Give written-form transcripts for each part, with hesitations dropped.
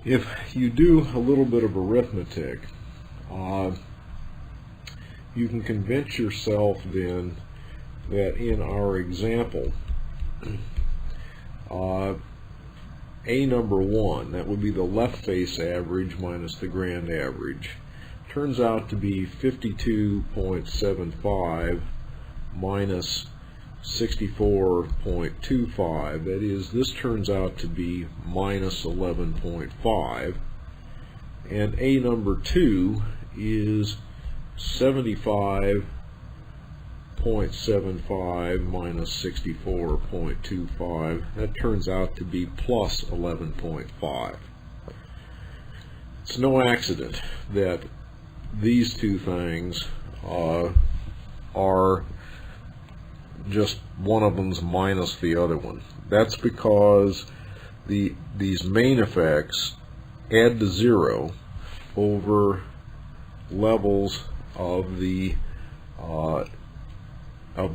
If you do a little bit of arithmetic, you can convince yourself then that in our example, A number 1, that would be the left face average minus the grand average, turns out to be 52.75 minus 64.25. That is, this turns out to be minus 11.5. And A number 2 is 75.75 minus 64.25. That turns out to be plus 11.5. It's no accident that these two things are just one of them's minus the other one. That's because these main effects add to 0 over levels of the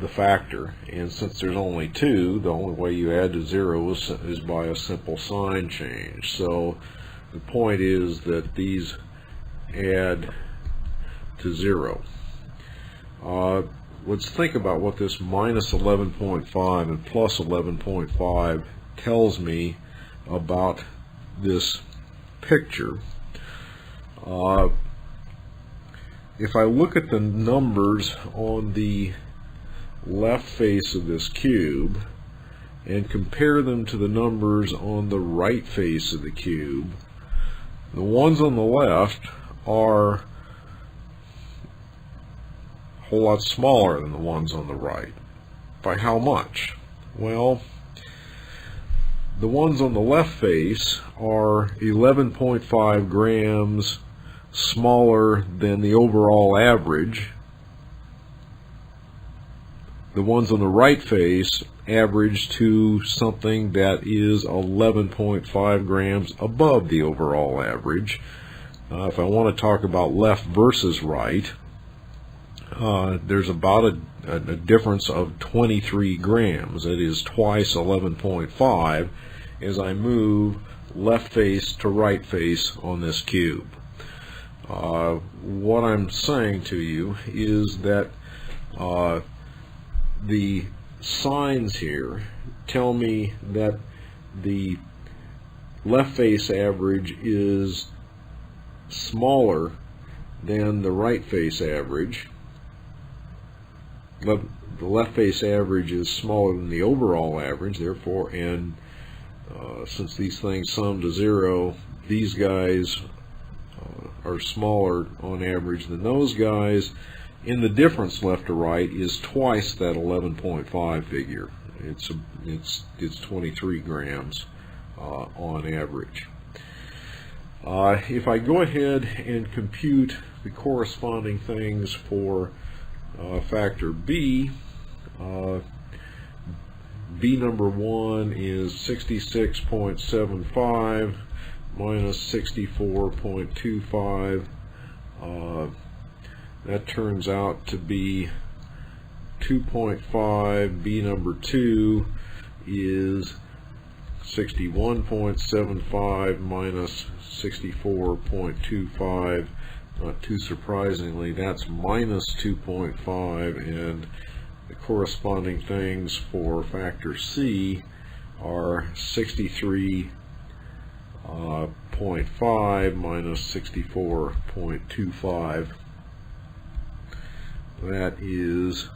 factor, and since there's only 2, the only way you add to 0 is by a simple sign change. So the point is that these add to 0. Let's think about what this minus 11.5 and plus 11.5 tells me about this picture. If I look at the numbers on the left face of this cube and compare them to the numbers on the right face of the cube, the ones on the left are a whole lot smaller than the ones on the right. By how much? Well, the ones on the left face are 11.5 grams smaller than the overall average. The ones on the right face average to something that is 11.5 grams above the overall average. If I want to talk about left versus right, there's about a difference of 23 grams. That is twice 11.5 as I move left face to right face on this cube. What I'm saying to you is that the signs here tell me that the left face average is smaller than the right face average. The left face average is smaller than the overall average, therefore, and since these things sum to 0, these guys are smaller on average than those guys, and the difference left to right is twice that 11.5 figure. It's 23 grams on average. If I go ahead and compute the corresponding things for factor B, B number 1 is 66.75 minus 64.25. That turns out to be 2.5. B number 2 is 61.75 minus 64.25. Not too surprisingly, that's minus 2.5, and the corresponding things for factor C are 63.5 minus 64.25. That is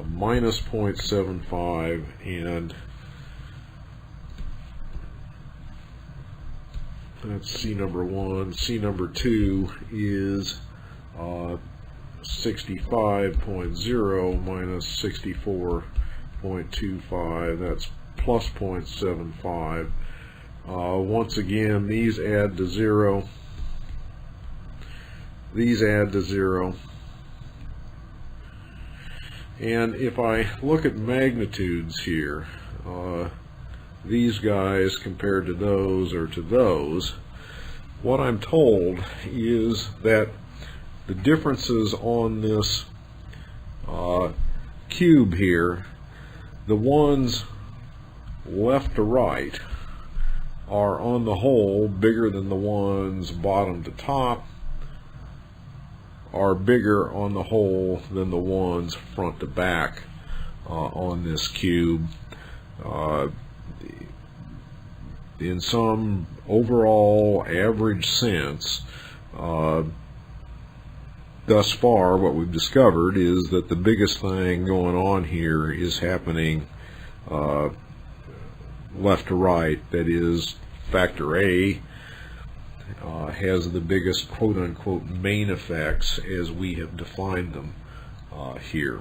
minus 0.75, and that's C number 1. C number 2 is 65.0 minus 64.25. That's plus 0.75. Once again, these add to 0. These add to 0. And if I look at magnitudes here, these guys compared to those or to those, what I'm told is that the differences on this cube here, the ones left to right, are on the whole bigger than the ones bottom to top, are bigger on the whole than the ones front to back on this cube. In some overall average sense, thus far what we've discovered is that the biggest thing going on here is happening left to right. That is, factor A has the biggest quote-unquote main effects as we have defined them here.